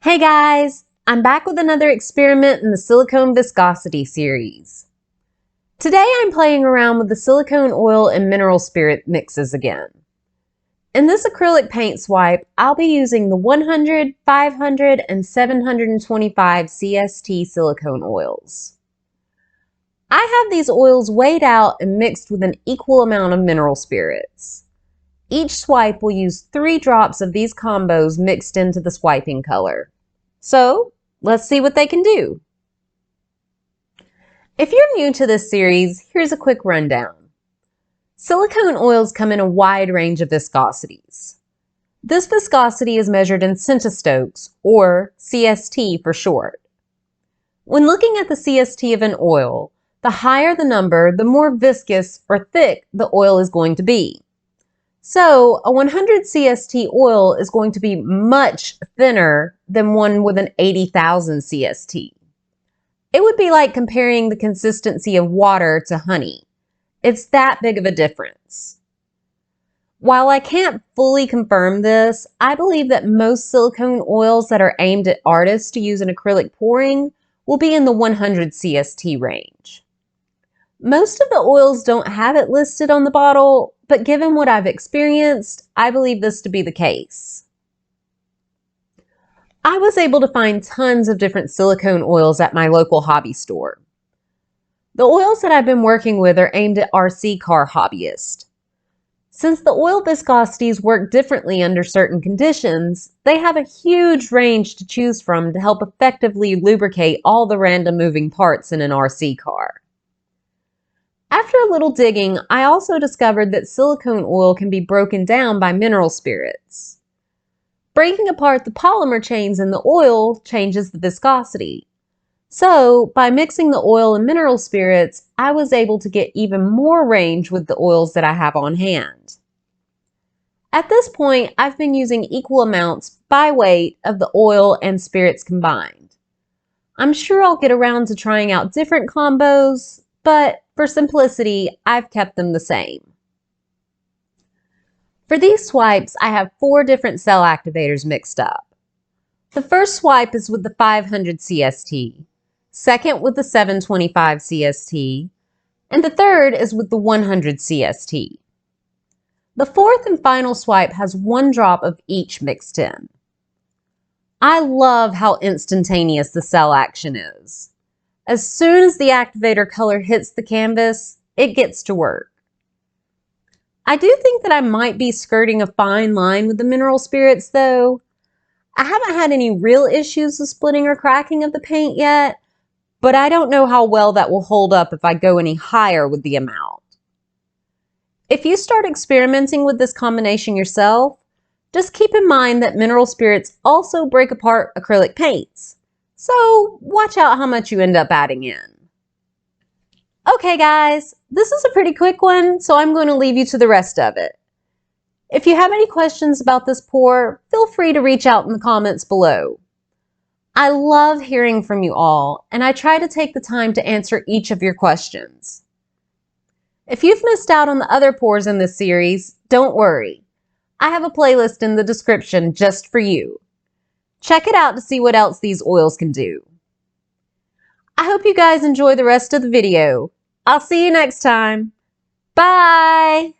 Hey guys, I'm back with another experiment in the Silicone Viscosity Series. Today I'm playing around with the silicone oil and mineral spirit mixes again. In this acrylic paint swipe, I'll be using the 100, 500, and 725 CST silicone oils. I have these oils weighed out and mixed with an equal amount of mineral spirits. Each swipe will use 3 drops of these combos mixed into the swiping color. So, let's see what they can do. If you're new to this series, here's a quick rundown. Silicone oils come in a wide range of viscosities. This viscosity is measured in centistokes, or CST for short. When looking at the CST of an oil, the higher the number, the more viscous or thick the oil is going to be. So, a 100 CST oil is going to be much thinner than one with an 80,000 CST. It would be like comparing the consistency of water to honey. It's that big of a difference. While I can't fully confirm this, I believe that most silicone oils that are aimed at artists to use in acrylic pouring will be in the 100 CST range. Most of the oils don't have it listed on the bottle, but given what I've experienced, I believe this to be the case. I was able to find tons of different silicone oils at my local hobby store. The oils that I've been working with are aimed at RC car hobbyists. Since the oil viscosities work differently under certain conditions, they have a huge range to choose from to help effectively lubricate all the random moving parts in an RC car. After a little digging, I also discovered that silicone oil can be broken down by mineral spirits. Breaking apart the polymer chains in the oil changes the viscosity. So, by mixing the oil and mineral spirits, I was able to get even more range with the oils that I have on hand. At this point, I've been using equal amounts by weight of the oil and spirits combined. I'm sure I'll get around to trying out different combos, but for simplicity, I've kept them the same. For these swipes, I have 4 different cell activators mixed up. The first swipe is with the 500 CST, second with the 725 CST, and the third is with the 100 CST. The fourth and final swipe has 1 drop of each mixed in. I love how instantaneous the cell action is. As soon as the activator color hits the canvas, it gets to work. I do think that I might be skirting a fine line with the mineral spirits though. I haven't had any real issues with splitting or cracking of the paint yet, but I don't know how well that will hold up if I go any higher with the amount. If you start experimenting with this combination yourself, just keep in mind that mineral spirits also break apart acrylic paints. So watch out how much you end up adding in. Okay guys, this is a pretty quick one, so I'm going to leave you to the rest of it. If you have any questions about this pour, feel free to reach out in the comments below. I love hearing from you all, and I try to take the time to answer each of your questions. If you've missed out on the other pours in this series, don't worry. I have a playlist in the description just for you. Check it out to see what else these oils can do. I hope you guys enjoy the rest of the video. I'll see you next time. Bye!